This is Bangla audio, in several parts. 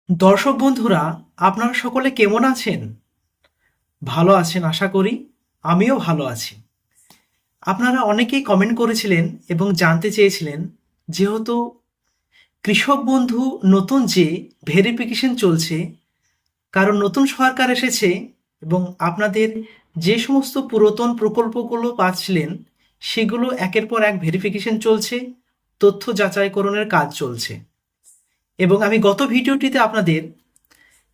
দর্শক বন্ধুরা, আপনারা সকলে কেমন আছেন? ভালো আছেন আশা করি। আমিও ভালো আছি। আপনারা অনেকেই কমেন্ট করেছিলেন এবং জানতে চেয়েছিলেন, যেহেতু কৃষক বন্ধু নতুন যে ভেরিফিকেশন চলছে, কারণ নতুন সরকার এসেছে এবং আপনাদের যে সমস্ত পুরাতন প্রকল্পগুলো পাচ্ছিলেন সেগুলো একের পর এক ভেরিফিকেশন চলছে, তথ্য যাচাইকরণের কাজ চলছে। এবং আমি গত ভিডিওটিতে আপনাদের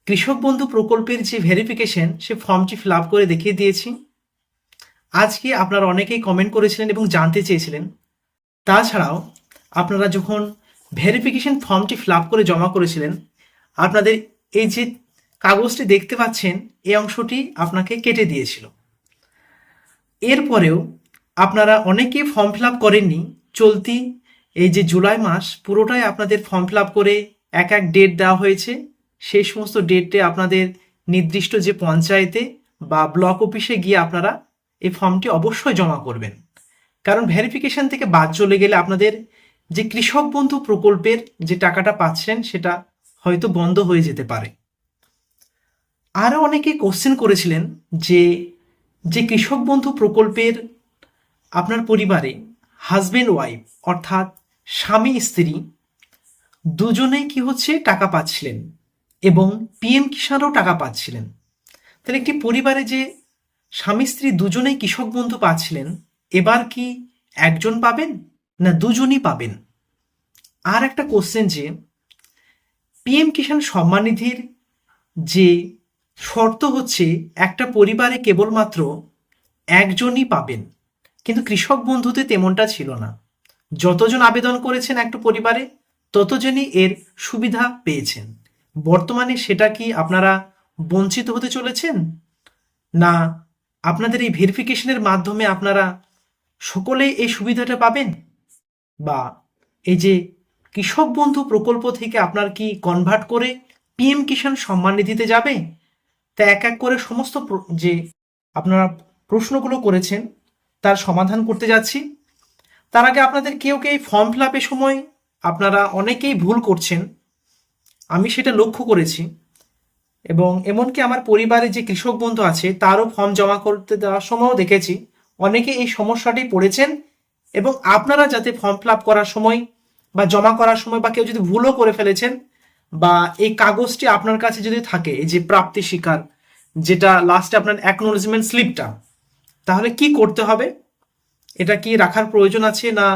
কৃষক বন্ধু প্রকল্পের যে ভেরিফিকেশন সে ফর্মটি ফিল আপ করে দেখিয়ে দিয়েছি। আজকে আপনারা অনেকেই কমেন্ট করেছিলেন এবং জানতে চেয়েছিলেন, তাছাড়াও আপনারা যখন ভেরিফিকেশন ফর্মটি ফিল আপ করে জমা করেছিলেন, আপনাদের এই যে কাগজটি দেখতে পাচ্ছেন এই অংশটি আপনাকে কেটে দিয়েছিল। এরপরেও আপনারা অনেকেই ফর্ম ফিল আপ করেননি। চলতি এই যে জুলাই মাস পুরোটাই আপনাদের ফর্ম ফিল আপ করে এক এক ডেট দেওয়া হয়েছে। সেই সমস্ত ডেটে আপনাদের নির্দিষ্ট যে পঞ্চায়েতে বা ব্লক অফিসে গিয়ে আপনারা এই ফর্মটি অবশ্যই জমা করবেন, কারণ ভেরিফিকেশন থেকে বাদ চলে গেলে আপনাদের যে কৃষক বন্ধু প্রকল্পের যে টাকাটা পাচ্ছেন সেটা হয়তো বন্ধ হয়ে যেতে পারে। আরও অনেকে কোশ্চেন করেছিলেন যে যে কৃষক বন্ধু প্রকল্পের আপনার পরিবারে হাজবেন্ড ওয়াইফ অর্থাৎ স্বামী স্ত্রী দুজনেই কি হচ্ছে টাকা পাচ্ছিলেন এবং পিএম কিষাণও টাকা পাচ্ছিলেন। তাহলে একটি পরিবারে যে স্বামী স্ত্রী দুজনেই কৃষক বন্ধু পাচ্ছিলেন, এবার কি একজন পাবেন না দুজনই পাবেন? আর একটা কোশ্চেন যে পিএম কিষাণ সম্মান নিধির যে শর্ত হচ্ছে একটা পরিবারে কেবলমাত্র একজনই পাবেন, কিন্তু কৃষক বন্ধুতে তেমনটা ছিল না। যতজন আবেদন করেছেন একটা পরিবারে ততজনই এর সুবিধা পেয়েছেন। বর্তমানে সেটা কি আপনারা বঞ্চিত হতে চলেছেন, না আপনাদের এই ভেরিফিকেশনের মাধ্যমে আপনারা সকলেই এই সুবিধাটা পাবেন? বা এই যে কৃষক বন্ধু প্রকল্প থেকে আপনার কি কনভার্ট করে পিএম কিষাণ সম্মান নিধিতে যাবে? তা এক এক করে সমস্ত যে আপনারা প্রশ্নগুলো করেছেন তার সমাধান করতে যাচ্ছি। তার আগে আপনাদের কেউ কেউ ফর্ম ফিল আপের সময় আপনারা অনেকেই ভুল করছেন, আমি সেটা লক্ষ্য করেছি। এবং এমনকি আমার পরিবারে যে কৃষক বন্ধু আছে তারও ফর্ম জমা করতে দেওয়ার সময়ও দেখেছি অনেকে এই সমস্যাটি পড়েছেন। এবং আপনারা যাতে ফর্ম ফিল আপ করার সময় বা জমা করার সময় বা কেউ যদি ভুলও করে ফেলেছেন, বা এই কাগজটি আপনার কাছে যদি থাকে, এই যে প্রাপ্তি স্বীকার, যেটা লাস্টে আপনার অ্যাকনোলেজমেন্ট স্লিপটা, তাহলে কি করতে হবে? এটা কি রাখার প্রয়োজন আছে না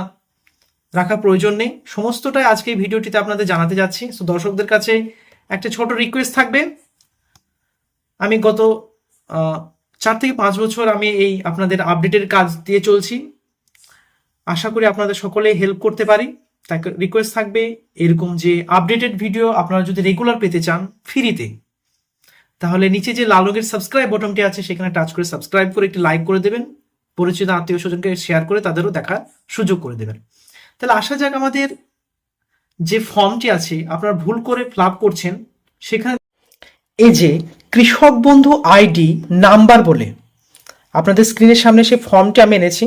রাখার প্রয়োজন নেই, সমস্তটাই আজকে এই ভিডিওটিতে আপনাদের জানাতে যাচ্ছি। সো দর্শকদের কাছে একটা ছোট রিকোয়েস্ট থাকবে, আমি গত 4 থেকে 5 বছর আমি এই আপনাদের আপডেটের কাজ দিয়ে চলছি। আশা করি আপনাদের সকলে হেল্প করতে পারি। তাই রিকোয়েস্ট থাকবে এরকম যে আপডেটেড ভিডিও আপনারা যদি রেগুলার পেতে চান ফ্রিতে, তাহলে নিচে যে লাল রঙের সাবস্ক্রাইব বটনটি আছে সেখানে টাচ করে সাবস্ক্রাইব করে একটি লাইক করে দেবেন, পরিচিত আত্মীয় স্বজনকে শেয়ার করে তাদেরও দেখার সুযোগ করে দেবেন। তাহলে আসা যাক আমাদের যে ফর্মটি আছে আপনারা ভুল করে ফিল আপ করছেন, সেখানে এই যে কৃষক বন্ধু আইডি নাম্বার বলে আপনাদের স্ক্রিনের সামনে সেই ফর্মটি আমি এনেছি।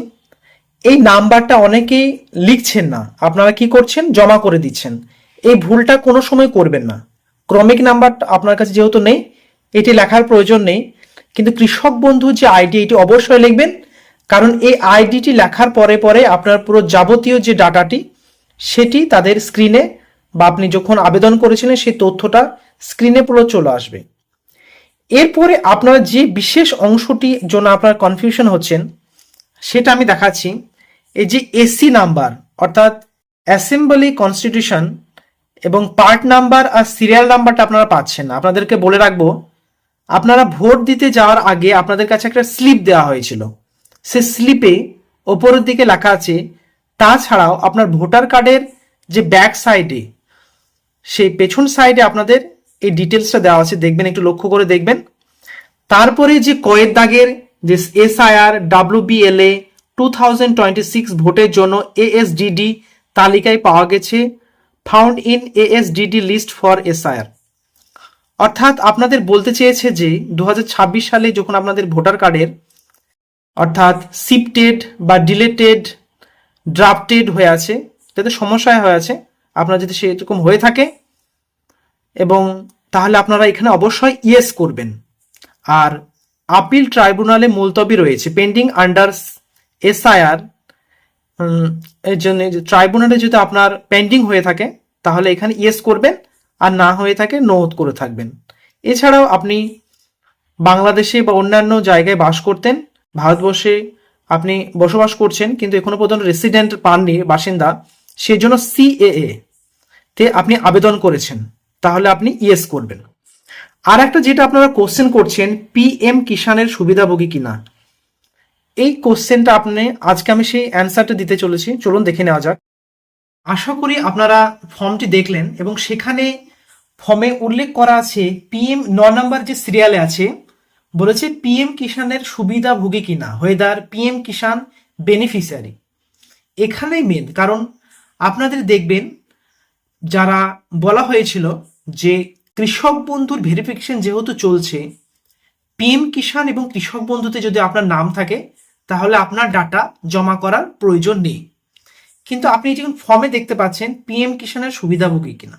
এই নাম্বারটা অনেকেই লিখছেন না, আপনারা কি করছেন জমা করে দিচ্ছেন। এই ভুলটা কোনো সময় করবেন না। ক্রমিক নাম্বারটা আপনার কাছে যেহেতু নেই, এটি লেখার প্রয়োজন নেই, কিন্তু কৃষক বন্ধু যে আইডি এটি অবশ্যই লিখবেন, কারণ এই আইডিটি লেখার পরে পরে আপনার পুরো যাবতীয় যে ডাটাটি সেটি তাদের স্ক্রিনে বা আপনি যখন আবেদন করেছিলেন সেই তথ্যটা স্ক্রিনে পুরো চলে আসবে। এরপরে আপনার যে বিশেষ অংশটি জন্য আপনার কনফিউশন হচ্ছেন সেটা আমি দেখাচ্ছি। এই যে এসি নাম্বার অর্থাৎ অ্যাসেম্বলি কনস্টিটিউশন এবং পার্ট নাম্বার আর সিরিয়াল নাম্বারটা আপনারা পাচ্ছেন না। আপনাদেরকে বলে রাখবো, আপনারা ভোট দিতে যাওয়ার আগে আপনাদের কাছে একটা স্লিপ দেওয়া হয়েছিল, সে স্লিপে ওপরের দিকে লেখা আছে। তাছাড়াও আপনার ভোটার কার্ডের যে ব্যাক সাইডে, সেই পেছন সাইডে আপনাদের এই ডিটেলসটা দেওয়া আছে, দেখবেন একটু লক্ষ্য করে দেখবেন। তারপরে যে কয়ের দাগের যে এসআইআর WBLA 2026 ভোটের জন্য ASDD তালিকায় পাওয়া গেছে found in ASDD list for SIR, অর্থাৎ আপনাদের বলতে চেয়েছে যে 2026 সালে যখন আপনাদের ভোটার কার্ডের অর্থাৎ শিফটেড বা ডিলেটেড ড্রাফটেড হয়ে আছে, যাতে সমস্যায় হয়ে আছে, আপনার যদি সেরকম হয়ে থাকে এবং তাহলে আপনারা এখানে অবশ্যই ইয়েস করবেন। আর আপিল ট্রাইব্যুনালে মুলতবি রয়েছে, পেন্ডিং আন্ডার এসআইআর, এর জন্য ট্রাইব্যুনালে যদি আপনার পেন্ডিং হয়ে থাকে তাহলে এখানে ইয়েস করবেন, আর না হয়ে থাকে নো করে থাকবেন। এছাড়াও আপনি বাংলাদেশে বা অন্যান্য জায়গায় বাস করতেন, ভারতবর্ষে আপনি বসবাস করছেন কিন্তু এখনো পর্যন্ত রেসিডেন্ট পাননি, বাসিন্দা, সেই জন্য সিএএ তে আপনি আবেদন করেছেন, তাহলে আপনি ইয়েস করবেন। আর একটা যেটা আপনারা কোশ্চেন করছেন, পিএম কিষানের সুবিধাভোগী কিনা, এই কোশ্চেনটা আপনি আজকে আমি সেই অ্যান্সারটা দিতে চলেছি, চলুন দেখে নেওয়া যাক। আশা করি আপনারা ফর্মটি দেখলেন এবং সেখানে ফর্মে উল্লেখ করা আছে পিএম 9 নম্বর যে সিরিয়ালে আছে, বলেছে পিএম কিষানের সুবিধাভোগী কিনা, হোয়েদার পিএম কিষান বেনিফিশিয়ারি। এখানেই মেন, কারণ আপনাদের দেখবেন যারা বলা হয়েছিল যে কৃষক বন্ধুর ভেরিফিকেশন যেহেতু চলছে, পিএম কিষান এবং কৃষক বন্ধুতে যদি আপনার নাম থাকে তাহলে আপনার ডাটা জমা করার প্রয়োজন নেই। কিন্তু আপনি যখন ফর্মে দেখতে পাচ্ছেন পিএম কিষানের সুবিধাভোগী কিনা,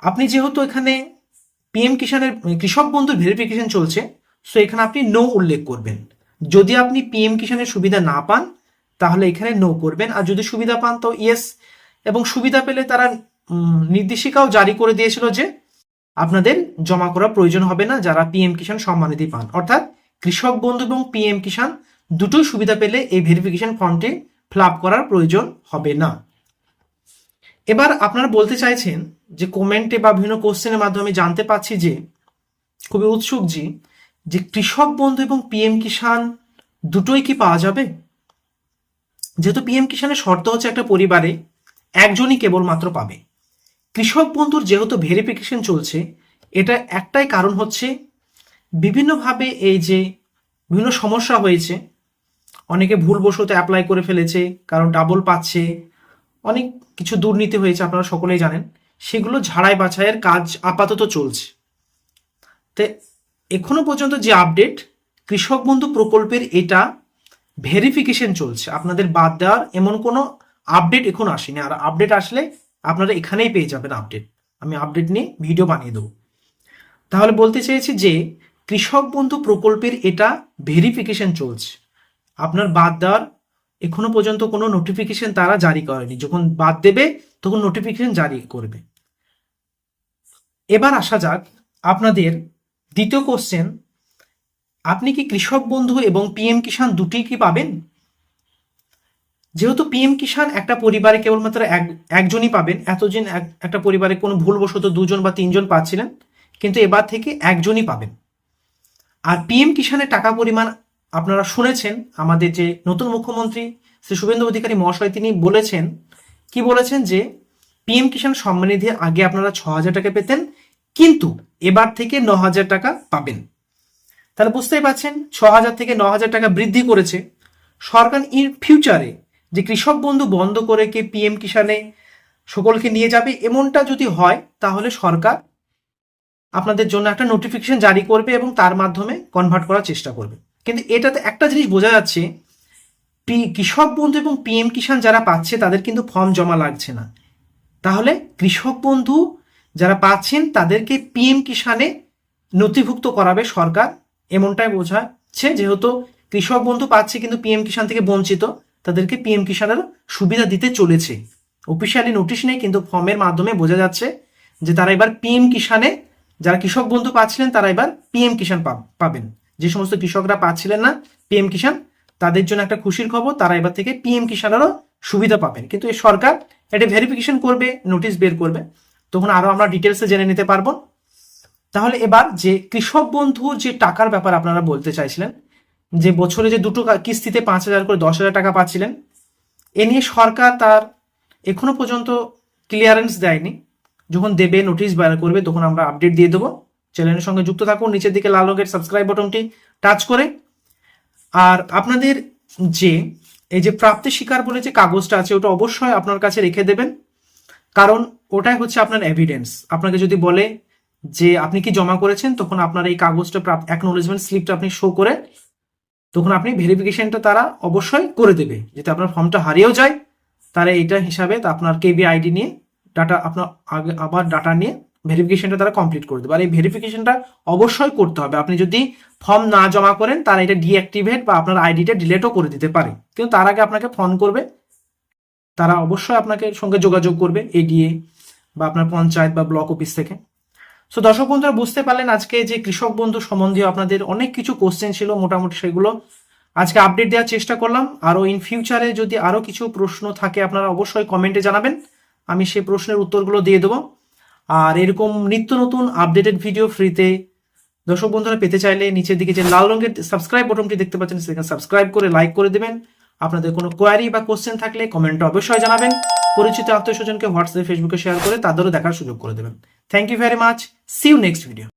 আপনি যেহেতু এখানে পিএম কিষানের কৃষক বন্ধুর ভেরিফিকেশন চলছে, সো এখানে আপনি নো উল্লেখ করবেন। যদি আপনি পিএম কিষানের সুবিধা না পান তাহলে এখানে নো করবেন, আর যদি সুবিধা পান তো ইয়েস। এবং সুবিধা পেলে তারা নির্দেশিকাও জারি করে দিয়েছিল যে আপনাদের জমা করা প্রয়োজন হবে না যারা পিএম কিষান সম্মানিধি পান, অর্থাৎ কৃষক বন্ধু এবং পিএম কিষান দুটোই সুবিধা পেলে এই ভেরিফিকেশন ফর্মটি ফিল আপ করার প্রয়োজন হবে না। এবার আপনারা বলতে চাইছেন যে কমেন্টে বা বিভিন্ন কোশ্চেনের মাধ্যমে জানতে পাচ্ছি যে খুবই উৎসুক যে কৃষক বন্ধু এবং পিএম কিষান দুটোই কি পাওয়া যাবে। যেহেতু পিএম কিষানের শর্ত হচ্ছে একটা পরিবারে একজনই কেবলমাত্র পাবে, কৃষক বন্ধুর যেহেতু ভেরিফিকেশন চলছে, এটা একটাই কারণ হচ্ছে বিভিন্নভাবে এই যে বিভিন্ন সমস্যা হয়েছে, অনেকে ভুলবশত অ্যাপ্লাই করে ফেলেছে, কারণ ডাবল পাচ্ছে, অনেক কিছু দুর্নীতি হয়েছে আপনারা সকলেই জানেন, সেগুলো ঝাড়াই বাছাইয়ের কাজ আপাতত চলছে। তো এখনো পর্যন্ত যে আপডেট, কৃষক বন্ধু প্রকল্পের এটা ভেরিফিকেশন চলছে, আপনাদের বাদ দেওয়ার এমন কোনো আপডেট এখন আসেনি। আর আপডেট আসলে আপনারা এখানেই পেয়ে যাবেন আপডেট, আমি আপডেট নিয়ে ভিডিও বানিয়ে দেবো। তাহলে বলতে চেয়েছি যে কৃষক বন্ধু প্রকল্পের এটা ভেরিফিকেশন চলছে, আপনার বাদ দেওয়ার এখনো পর্যন্ত কোনো নোটিফিকেশন তারা জারি করেনি, যখন বাদ দেবে তখন নোটিফিকেশন জারি করবে। এবার আসা যাক আপনাদের দ্বিতীয় কোশ্চেন, আপনি কি কৃষক বন্ধু এবং পিএম কিষান দুটি কি পাবেন। যেহেতু পিএম কিষান একটা পরিবারে কেবলমাত্র একজনই পাবেন, এতদিন একটা পরিবারে কোনো ভুলবশত 2জন বা 3জন পাচ্ছিলেন, কিন্তু এবার থেকে একজনই পাবেন। আর পিএম কিষানের টাকা পরিমাণ আপনারা শুনেছেন, আমাদের যে নতুন মুখ্যমন্ত্রী শ্রী শুভেন্দু অধিকারী মহাশয় তিনি বলেছেন, কি বলেছেন যে পিএম কিষান সম্মাননিধি আগে আপনারা 6,000 টাকা পেতেন, কিন্তু এবার থেকে 9,000 টাকা পাবেন। তাহলে বুঝতেই পারছেন 6,000 থেকে 9,000 টাকা বৃদ্ধি করেছে সরকার। ইন ফিউচারে যে কৃষক বন্ধু বন্ধ করে কে পিএম কিষানে সকলকে নিয়ে যাবে, এমনটা যদি হয় তাহলে সরকার আপনাদের জন্য একটা নোটিফিকেশন জারি করবে এবং তার মাধ্যমে কনভার্ট করার চেষ্টা করবে। কিন্তু এটাতে একটা জিনিস বোঝা যাচ্ছে, কৃষক বন্ধু এবং পিএম কিষান যারা পাচ্ছে তাদের কিন্তু ফর্ম জমা লাগছে না, তাহলে কৃষক বন্ধু যারা পাচ্ছেন তাদেরকে পিএম কিষানে নথিভুক্ত করাবে সরকার, এমনটাই বোঝাচ্ছে। যেহেতু কৃষক বন্ধু পাচ্ছে কিন্তু পিএম কিষান থেকে বঞ্চিত, তাদেরকে পিএম কিষানের সুবিধা দিতে চলেছে। অফিসিয়ালি নোটিশ নেই, কিন্তু ফর্মের মাধ্যমে বোঝা যাচ্ছে যে তারা এবার পিএম কিষানে, যারা কৃষক বন্ধু পাচ্ছিলেন তারা এবার পিএম কিষান পাবেন। যে সমস্ত কৃষকরা পাচ্ছিলেন না পিএম কিষান, তাদের জন্য একটা খুশির খবর, তারা এবার থেকে পিএম কিষানেরও সুবিধা পাবেন। কিন্তু এই সরকার এটা ভেরিফিকেশন করবে, নোটিশ বের করবে, তখন আরো আমরা ডিটেলসে জেনে নিতে পারবো। তাহলে এবার যে কৃষক বন্ধু যে টাকার ব্যাপার আপনারা বলতে চাইছিলেন, যে বছরে যে দুটো কিস্তিতে 5,000 করে 10,000 টাকা পাচ্ছিলেন, এ নিয়ে সরকার তার এখনো পর্যন্ত ক্লিয়ারেন্স দেয়নি। যখন দেবে, নোটিশ বার করবে, তখন আমরা আপডেট দিয়ে দেবো। চ্যানেলের সঙ্গে যুক্ত থাকুন, নিচের দিকে লাল রঙের সাবস্ক্রাইব বাটনটি টাচ করে। আর আপনাদের যে এই যে প্রাপ্তি স্বীকার বলে যে কাগজটা আছে, ওটা অবশ্যই আপনার কাছে রেখে দেবেন, কারণ ওটাই হচ্ছে আপনার এভিডেন্স। আপনাকে যদি বলে যে আপনি কি জমা করেছেন, তখন আপনার এই কাগজটা অ্যাকনোলেজমেন্ট স্লিপটা আপনি শো করে, তখন আপনি ভেরিফিকেশনটা তারা অবশ্যই করে দেবে। যাতে আপনার ফর্মটা হারিয়েও যায়, তারা এইটা হিসাবে আপনার কেবি আইডি নিয়ে ডাটা, আপনার আগে আবার ডাটা নিয়ে ভেরিফিকেশনটা তারা কমপ্লিট করে দেবে। আর এই ভেরিফিকেশনটা অবশ্যই করতে হবে। আপনি যদি ফর্ম না জমা করেন তারা এটা ডিঅ্যাক্টিভেট বা আপনার আইডিটা ডিলেটও করে দিতে পারে, কিন্তু তার আগে আপনাকে ফোন করবে, তারা অবশ্যই আপনাকে সঙ্গে যোগাযোগ করবে এডিএ বা আপনার পঞ্চায়েত বা ব্লক অফিস থেকে। সো দর্শক বন্ধুরা, বুঝতে পারলেন আজকে যে কৃষক বন্ধু সম্বন্ধীয় আপনাদের অনেক কিছু কোশ্চেন ছিল, মোটামুটি সেগুলো আজকে আপডেট দেওয়ার চেষ্টা করলাম। আরও ইন ফিউচারে যদি আরও কিছু প্রশ্ন থাকে আপনারা অবশ্যই কমেন্টে জানাবেন, আমি সেই প্রশ্নের উত্তরগুলো দিয়ে দেবো। আর এরকম নিত্য নতুন আপডেটেড ভিডিও ফ্রিতে দর্শক বন্ধুরা পেতে চাইলে নিচের দিকে যে লাল রঙের সাবস্ক্রাইব বাটনটি দেখতে পাচ্ছেন সেখানে সাবস্ক্রাইব করে লাইক করে দেবেন। আপনাদের কোনো কোয়ারি বা কোশ্চেন থাকলে কমেন্টে অবশ্যই জানাবেন। পরিচিত আত্মীয় স্বজনকে হোয়াটসঅ্যাপ ফেসবুকে শেয়ার করে তাদেরও দেখার সুযোগ করে দেবেন। Thank you very much, see you next video.